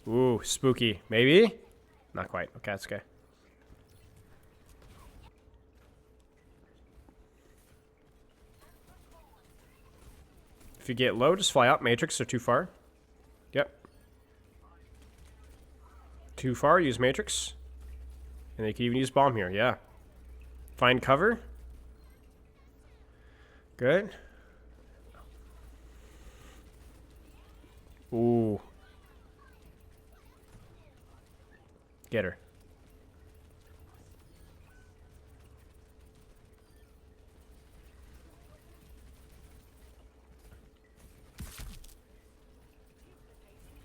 Ooh, spooky. Maybe? Not quite. Okay, that's okay. If you get low, just fly out. Matrix or too far. Yep. Too far, use Matrix. And they can even use bomb here, yeah. Find cover. Good. Ooh. Get her.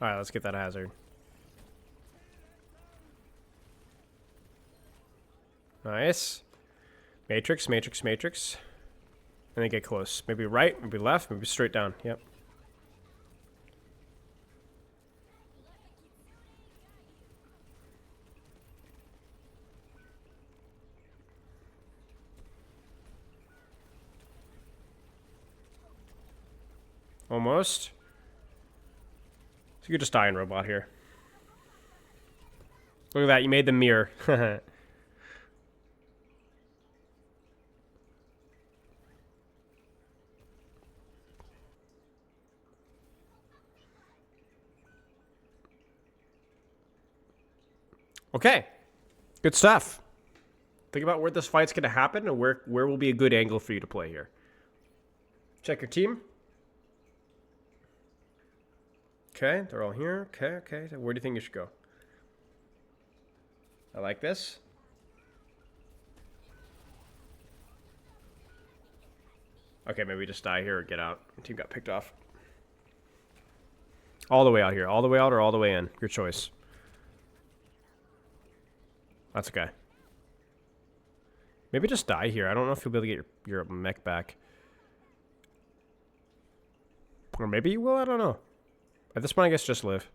Alright, let's get that hazard. Nice. Matrix, matrix, matrix. And then get close. Maybe right, maybe left, maybe straight down. Yep. Almost. So you could just die in robot here. Look at that, you made the mirror. Okay. Good stuff. Think about where this fight's going to happen and where will be a good angle for you to play here. Check your team. Okay, they're all here. Okay, okay. Where do you think you should go? I like this. Okay, maybe just die here or get out. Your team got picked off. All the way out here. All the way out or all the way in. Your choice. That's okay. Maybe just die here. I don't know if you'll be able to get your mech back. Or maybe you will. I don't know. At this point, I guess just live.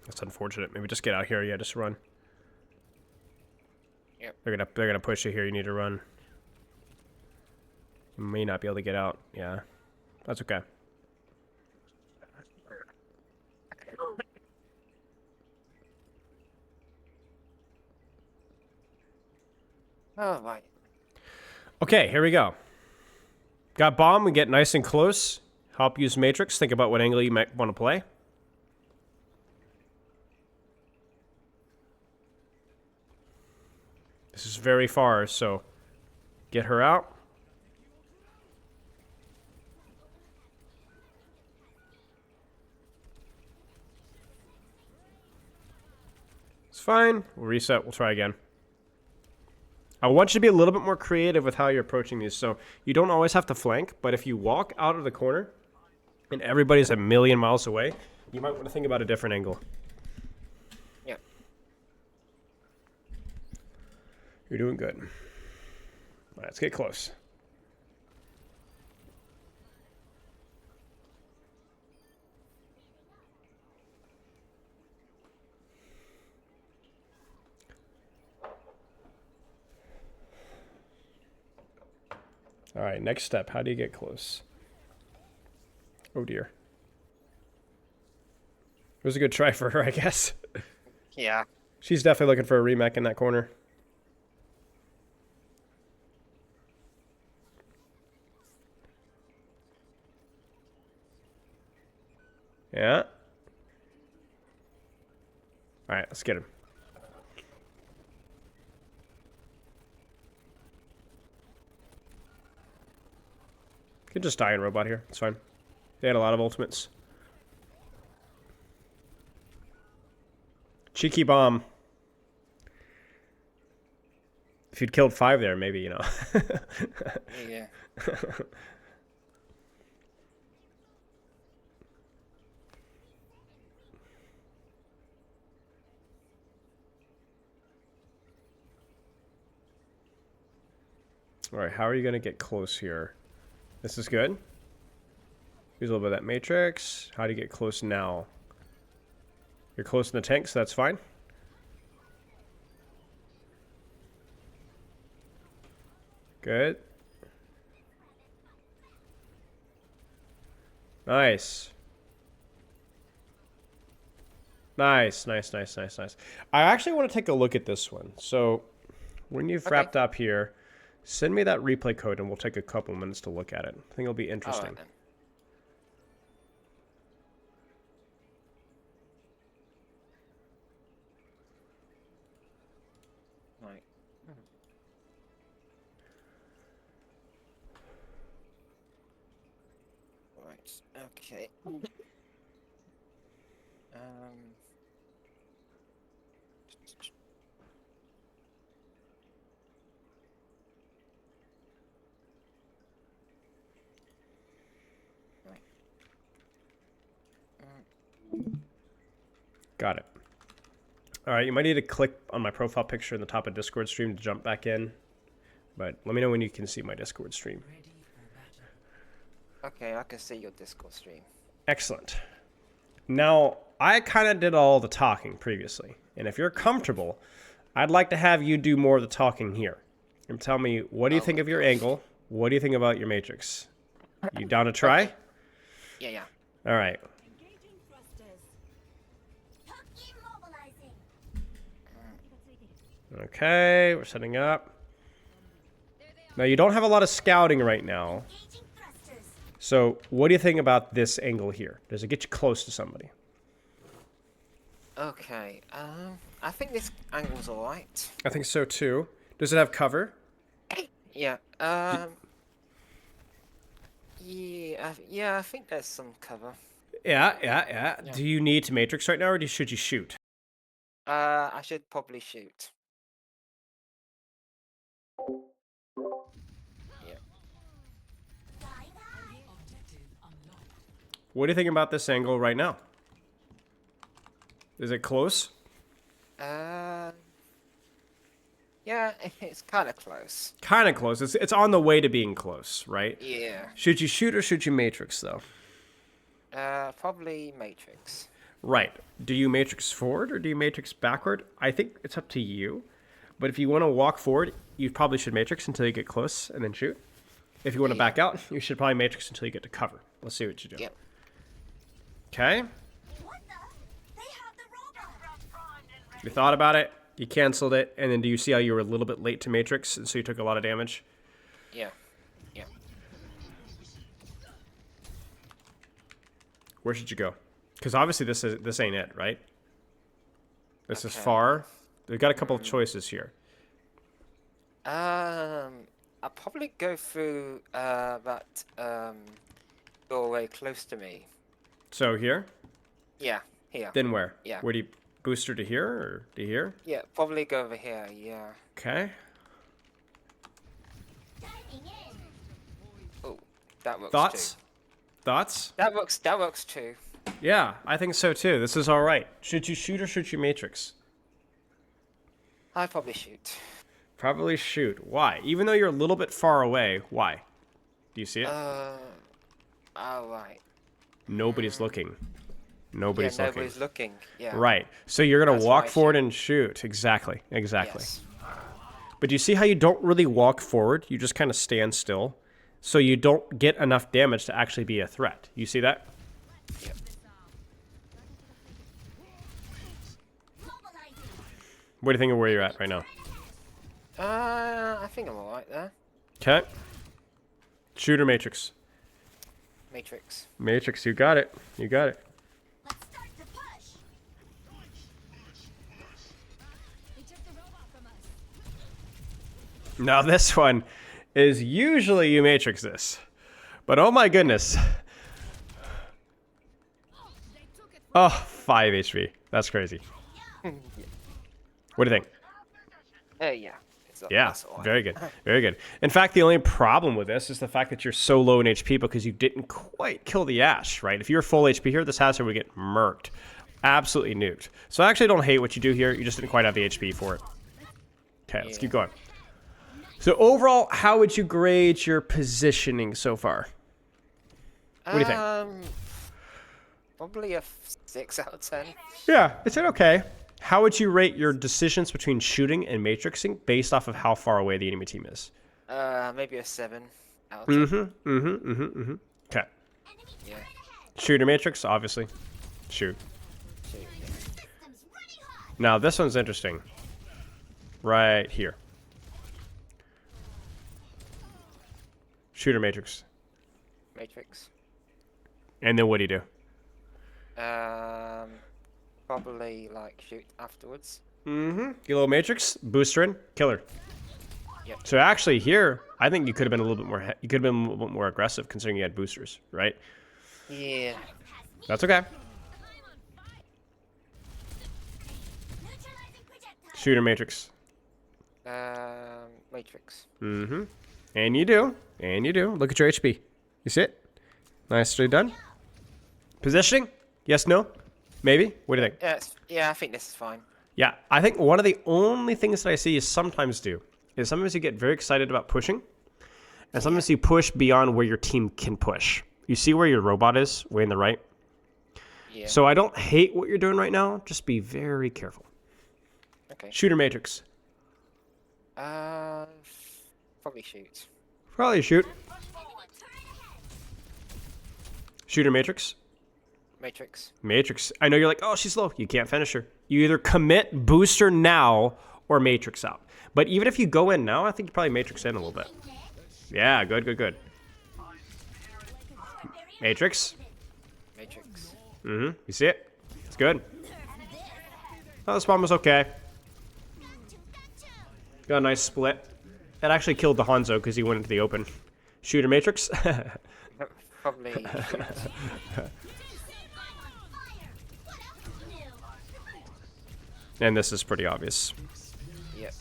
That's unfortunate. Maybe just get out here. Yeah, just run. Yep. They're gonna push you here. You need to run. You may not be able to get out. Yeah, that's okay. Oh my. Okay, here we go. Got bomb. We get nice and close. Help use matrix. Think about what angle you might want to play. This is very far, so get her out. It's fine. We'll reset. We'll try again. I want you to be a little bit more creative with how you're approaching these. So you don't always have to flank, but if you walk out of the corner and everybody's a million miles away, you might want to think about a different angle. Yeah. You're doing good. All right, let's get close. All right, next step. How do you get close? Oh, dear. It was a good try for her, I guess. Yeah. She's definitely looking for a remake in that corner. Yeah. All right, let's get him. You can just die in robot here. It's fine. They had a lot of ultimates. Cheeky bomb. If you'd killed 5 there, maybe, you know. Yeah. All right, how are you going to get close here? This is good. Use a little bit of that matrix. How do you get close now? You're close in the tank, so that's fine. Good. Nice. Nice, nice, nice, nice, nice. I actually want to take a look at this one. So when you've wrapped up here, send me that replay code and we'll take a couple minutes to look at it. I think it'll be interesting. All right. Right. Okay. Got it. All right, you might need to click on my profile picture in the top of Discord stream to jump back in. But let me know when you can see my Discord stream. Okay, I can see your Discord stream. Excellent. Now, I kind of did all the talking previously. And if you're comfortable, I'd like to have you do more of the talking here. And tell me, what do you think of your angle? What do you think about your matrix? You down to try? Okay. Yeah. All right. Okay, we're setting up. Now, you don't have a lot of scouting right now. So, what do you think about this angle here? Does it get you close to somebody? Okay, I think this angle's alright. I think so too. Does it have cover? Yeah, yeah, I think there's some cover. Yeah. Do you need to matrix right now, or should you shoot? I should probably shoot. Yeah. What do you think about this angle right now? Is it close? Yeah, it's kind of close. Kind of close. It's on the way to being close, right? Yeah. Should you shoot or should you matrix, though? Probably matrix. Right. Do you matrix forward or do you matrix backward? I think it's up to you. But if you want to walk forward, you probably should matrix until you get close and then shoot. If you want to back out, you should probably matrix until you get to cover. Let's see what you do. Yep. Okay. You thought about it, you canceled it, and then do you see how you were a little bit late to matrix, and so you took a lot of damage? Yeah. Where should you go? Because obviously this ain't it, right? This is far. We've got a couple of choices here. I'll probably go through that doorway close to me. So here? Yeah, here. Then where? Yeah. Where do you booster to here or to here? Yeah, probably go over here. Yeah. Okay. Oh, that works Thoughts? too. Thoughts? That works too. Yeah, I think so too. This is all right. Should you shoot or should you matrix? I'd probably shoot. Probably shoot. Why? Even though you're a little bit far away, why? Do you see it? Alright. Nobody's looking. Nobody's looking. Nobody's looking. Yeah. Right. So you're going to That's walk why I forward shoot. and shoot. Exactly. Yes. But do you see how you don't really walk forward? You just kind of stand still. So you don't get enough damage to actually be a threat. You see that? Yep. What do you think of where you're at right now? I think I'm alright there. Okay. Shoot or matrix? Matrix. Matrix, you got it. You got it. Let's start the push. They took the robot from us. Now this one is usually you matrix this. But oh my goodness. Oh, 5 HP. That's crazy. What do you think? Yeah. Yeah, That's all right. very good. Very good. In fact, the only problem with this is the fact that you're so low in HP because you didn't quite kill the Ashe, right? If you were full HP here, this Hazard would get murked. Absolutely nuked. So I actually don't hate what you do here. You just didn't quite have the HP for it. Okay, let's keep going. So overall, how would you grade your positioning so far? What do you think? Probably a 6 out of 10. Yeah, it's okay. How would you rate your decisions between shooting and matrixing based off of how far away the enemy team is? Maybe a 7 out of 10. Okay. Yeah. Shoot or matrix? Obviously. Shoot. Shoot, yeah. Systems running hot. Now, this one's interesting. Right here. Shoot or matrix? Matrix. And then what do you do? Probably like shoot afterwards. Get a little matrix, booster in, killer. Yep. So actually here, I think you could have been a little bit more. You could have been a little bit more aggressive considering you had boosters, right? Yeah. That's okay. Neutralizing projectile. Shoot or matrix. Matrix. And you do. And you do. Look at your HP. You see it? Nicely done. Positioning? Yes, no? Maybe? What do you think? Yeah, I think this is fine. Yeah, I think one of the only things that I see is sometimes you get very excited about pushing, and sometimes you push beyond where your team can push. You see where your robot is, way in the right? Yeah. So I don't hate what you're doing right now. Just be very careful. Okay. Shooter Matrix. Probably shoot. Probably shoot. Shooter Matrix. Matrix. Matrix. I know you're like, oh, she's low. You can't finish her. You either commit booster now or Matrix out. But even if you go in now, I think you probably Matrix in a little bit. Yeah, good, good, good. Matrix. Matrix. You see it? It's good. Oh, this bomb was okay. Got a nice split. It actually killed the Hanzo because he went into the open. Shooter Matrix. Probably shoot. And this is pretty obvious. Yep.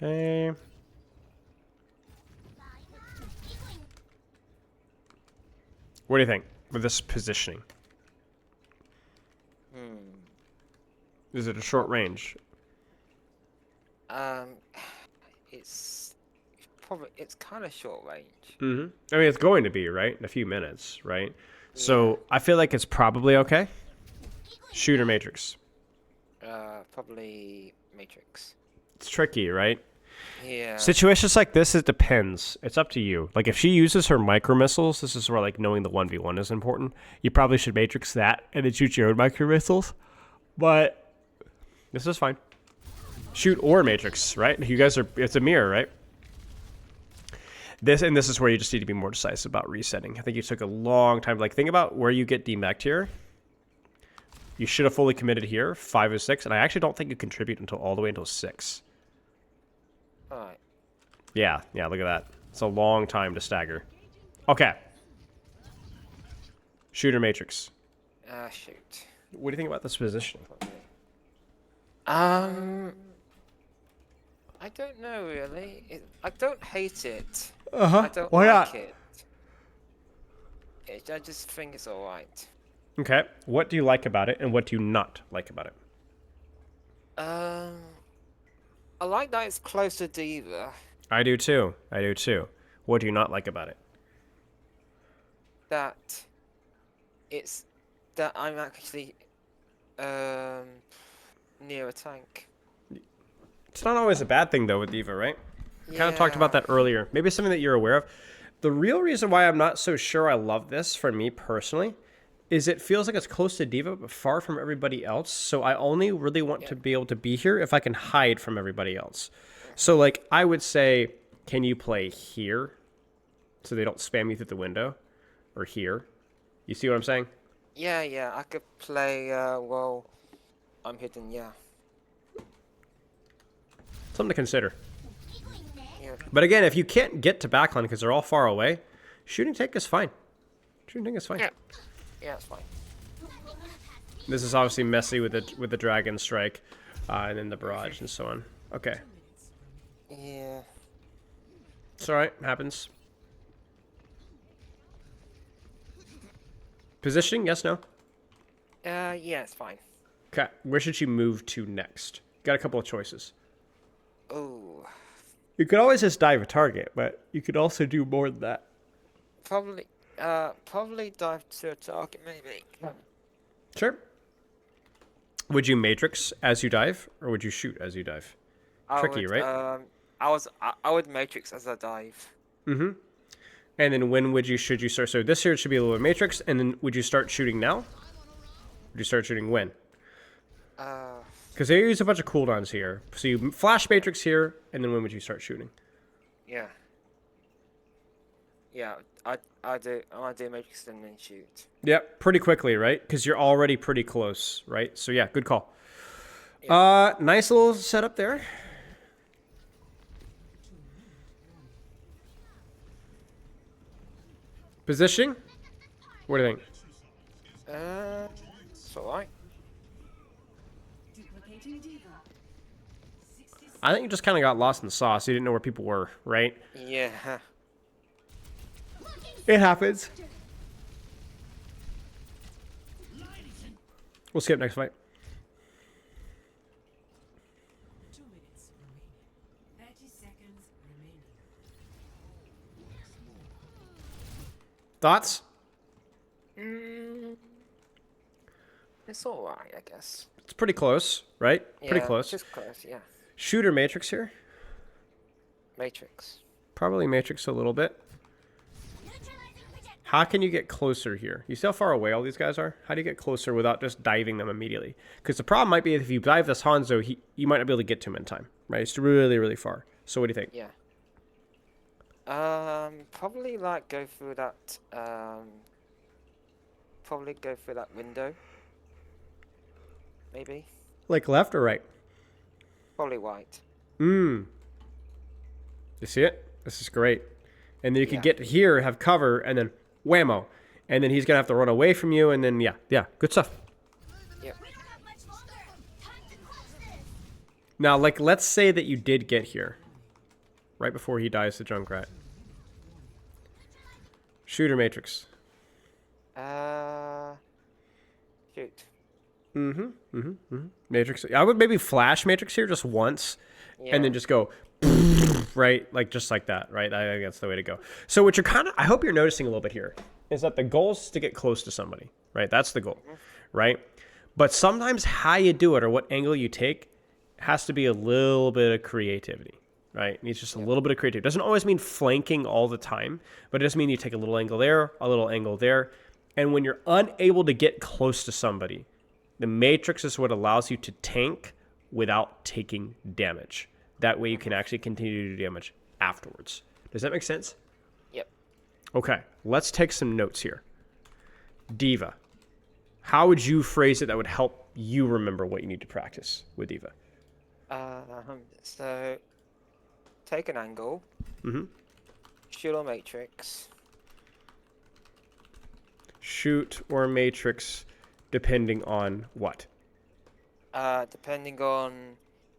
Okay. What do you think with this positioning? Is it a short range? It's kind of short range. I mean, it's going to be, right? In a few minutes, right? So I feel like it's probably okay. Shooter Matrix. Probably Matrix. It's tricky, right? Yeah. Situations like this, it depends. It's up to you. Like, if she uses her micro missiles, this is where, like, knowing the 1v1 is important. You probably should Matrix that and then shoot your own micro missiles. But this is fine. Shoot or Matrix, right? You guys are, it's a mirror, right? This is where you just need to be more decisive about resetting. I think you took a long time. Like, think about where you get debacked here. You should have fully committed here, 5 or 6, and I actually don't think you contribute until all the way until 6. Alright. Yeah, look at that. It's a long time to stagger. Okay. Shooter Matrix. Shoot. What do you think about this position? I don't know really. I don't hate it. I don't Why like not? it. I just think it's alright. Okay. What do you like about it, and what do you not like about it? I like that it's close to D.Va. I do too. What do you not like about it? That I'm actually near a tank. It's not always a bad thing, though, with D.Va, right? We kind of talked about that earlier. Maybe it's something that you're aware of. The real reason why I'm not so sure I love this, for me personally, is it feels like it's close to D.Va, but far from everybody else. So I only really want to be able to be here if I can hide from everybody else. So, like, I would say, can you play here so they don't spam you through the window? Or here? You see what I'm saying? Yeah, I could play, well, I'm hidden, yeah. Something to consider. Yeah. But again, if you can't get to backline because they're all far away, shooting tank is fine. Shooting tank is fine. Yeah, it's fine. This is obviously messy with the dragon strike, and then the barrage and so on. Okay, Yeah. it's all right. Happens. Positioning? Yes, no. Yeah, it's fine. Okay, where should she move to next? Got a couple of choices. Oh. You could always just dive a target, but you could also do more than that. Probably dive to a target, maybe. Sure. Would you matrix as you dive, or would you shoot as you dive? Tricky, right? I would matrix as I dive. Mm-hmm. And then when should you start? So this here should be a little bit matrix, and then would you start shooting now? Would you start shooting when? Because they use a bunch of cooldowns here. So you flash matrix here, and then when would you start shooting? Yeah. Yeah, I do matrix and then shoot. Yep, pretty quickly, right? Because you're already pretty close, right? So yeah, good call. Yeah. Nice little setup there. Positioning? What do you think? It's alright. Duplicating D.Va. I think you just kind of got lost in the sauce. You didn't know where people were, right? Yeah. It happens. We'll skip next fight. 2 minutes remaining. 30 seconds remaining. Thoughts? It's alright, I guess. It's pretty close, right? Pretty Yeah, close. Just close, yeah. Shooter Matrix here. Matrix. Probably Matrix a little bit. Neutralizing projectile. How can you get closer here? You see how far away all these guys are? How do you get closer without just diving them immediately? Because the problem might be if you dive this Hanzo, you might not be able to get to him in time, right? It's really, really far. So what do you think? Yeah. Probably like go through that. Probably go through that window. Maybe. Like left or right? Probably white. You see it? This is great. And then you could Yeah. get here, have cover, and then whammo. And then he's going to have to run away from you, and then, yeah, good stuff. Yep. We don't have much longer. Time to close this. Now, like, let's say that you did get here. Right before he dies to Junkrat. Shooter Matrix. Shoot. Matrix. I would maybe flash Matrix here just once, Yeah. and then just go, right? Like, just like that, right? I think that's the way to go. So what you're kind of, I hope you're noticing a little bit here, is that the goal is to get close to somebody, right? That's the goal, right? But sometimes how you do it or what angle you take has to be a little bit of creativity, right? It needs just a little bit of creativity. It doesn't always mean flanking all the time, but it does mean you take a little angle there, a little angle there. And when you're unable to get close to somebody, the Matrix is what allows you to tank without taking damage. That way you can actually continue to do damage afterwards. Does that make sense? Yep. Okay, let's take some notes here. D.Va. How would you phrase it that would help you remember what you need to practice with D.Va? So take an angle. Shoot or matrix. Shoot or Matrix, depending on what? Depending on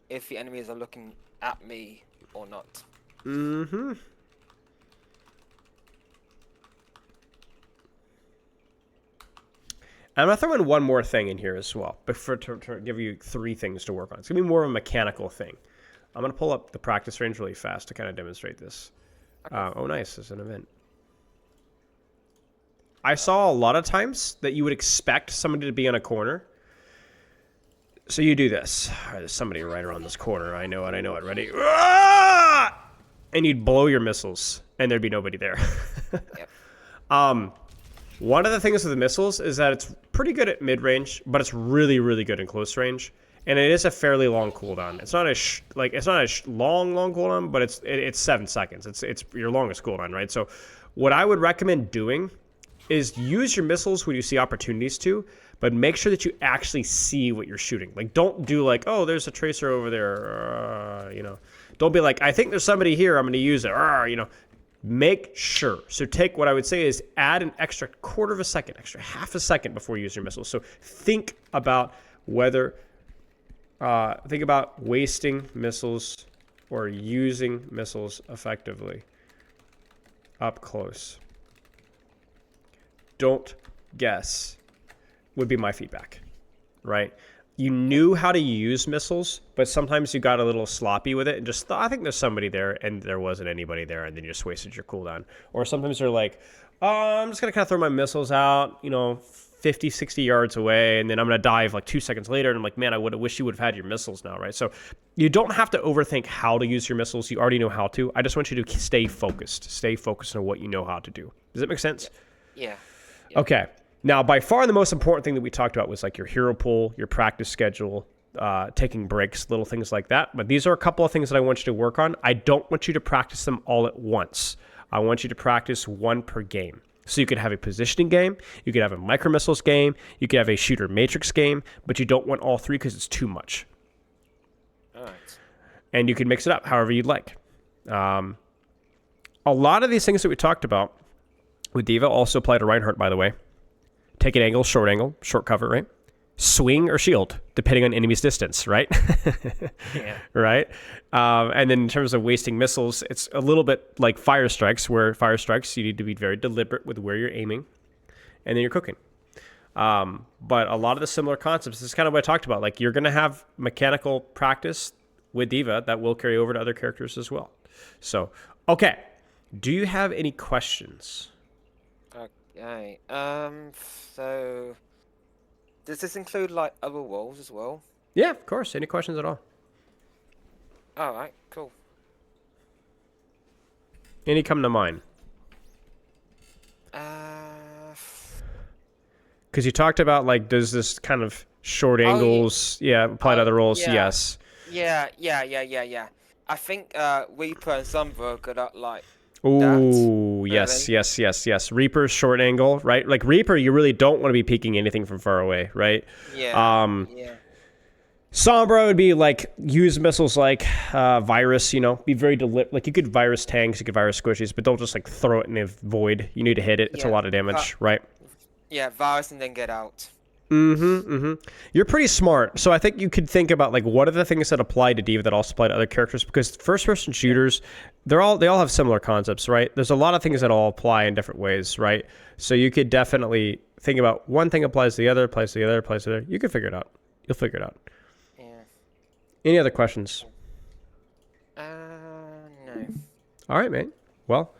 if the enemies are looking at me or not. And I'm going to throw in one more thing in here as well, but to give you 3 things to work on. It's going to be more of a mechanical thing. I'm going to pull up the practice range really fast to kind of demonstrate this. Oh, nice. There's an event. I saw a lot of times that you would expect somebody to be in a corner. So you do this. All right, there's somebody right around this corner. I know it. Ready? Ah! And you'd blow your missiles, and there'd be nobody there. Yep. One of the things with the missiles is that it's pretty good at mid-range, but it's really, really good in close range. And it is a fairly long cooldown. It's not a long cooldown, but it's 7 seconds. It's your longest cooldown, right? So what I would recommend doing is use your missiles when you see opportunities to, but make sure that you actually see what you're shooting. Like, don't do like, oh, there's a tracer over there, Don't be like, I think there's somebody here, I'm going to use it, Make sure. So take what I would say is add an extra quarter of a second, extra half a second before you use your missiles. So think about wasting missiles or using missiles effectively up close. Don't guess would be my feedback, right? You knew how to use missiles, but sometimes you got a little sloppy with it and just thought, I think there's somebody there, and there wasn't anybody there, and then you just wasted your cooldown. Or sometimes you're like, oh, I'm just going to kind of throw my missiles out, 50, 60 yards away, and then I'm going to dive like 2 seconds later, and I'm like, man, I wish you would have had your missiles now, right? So you don't have to overthink how to use your missiles. You already know how to. I just want you to stay focused on what you know how to do. Does that make sense? Yeah. Okay. Now, by far the most important thing that we talked about was like your hero pool, your practice schedule, taking breaks, little things like that. But these are a couple of things that I want you to work on. I don't want you to practice them all at once. I want you to practice one per game. So you could have a positioning game, you could have a micro missiles game, you could have a shooter matrix game, but you don't want all 3 because it's too much. All right. And you can mix it up however you'd like. A lot of these things that we talked about with D.Va also apply to Reinhardt, by the way. Take an angle, short cover, right? swing or shield, depending on enemy's distance, right? Yeah. Right? And then in terms of wasting missiles, it's a little bit like fire strikes, where fire strikes, you need to be very deliberate with where you're aiming, and then you're cooking. But a lot of the similar concepts, this is kind of what I talked about. Like, you're going to have mechanical practice with D.Va that will carry over to other characters as well. So, okay. Do you have any questions? Okay. So does this include like other roles as well? Yeah, of course. Any questions at all? All right. Cool. Any come to mind? Because you talked about, like, does this kind of short angles, apply to other roles? yeah. Yes. Yeah. I think Reaper and Sombra could like Ooh, that. yes, Really? yes. Reaper's short angle, right? Like, Reaper, you really don't want to be peeking anything from far away, right? Yeah. Sombra would be like, use missiles like virus, be very deliberate. Like, you could virus tanks, you could virus squishies, but don't just like throw it in a void. You need to hit it. It's a lot of damage, right? Yeah, virus and then get out. You're pretty smart. So I think you could think about, like, what are the things that apply to D.Va that also apply to other characters? Because first-person shooters, they all have similar concepts, right? There's a lot of things that all apply in different ways, right? So you could definitely think about one thing applies to the other, applies to the other, applies to the other. You can figure it out. You'll figure it out. Yeah. Any other questions? No. All right, mate. Well,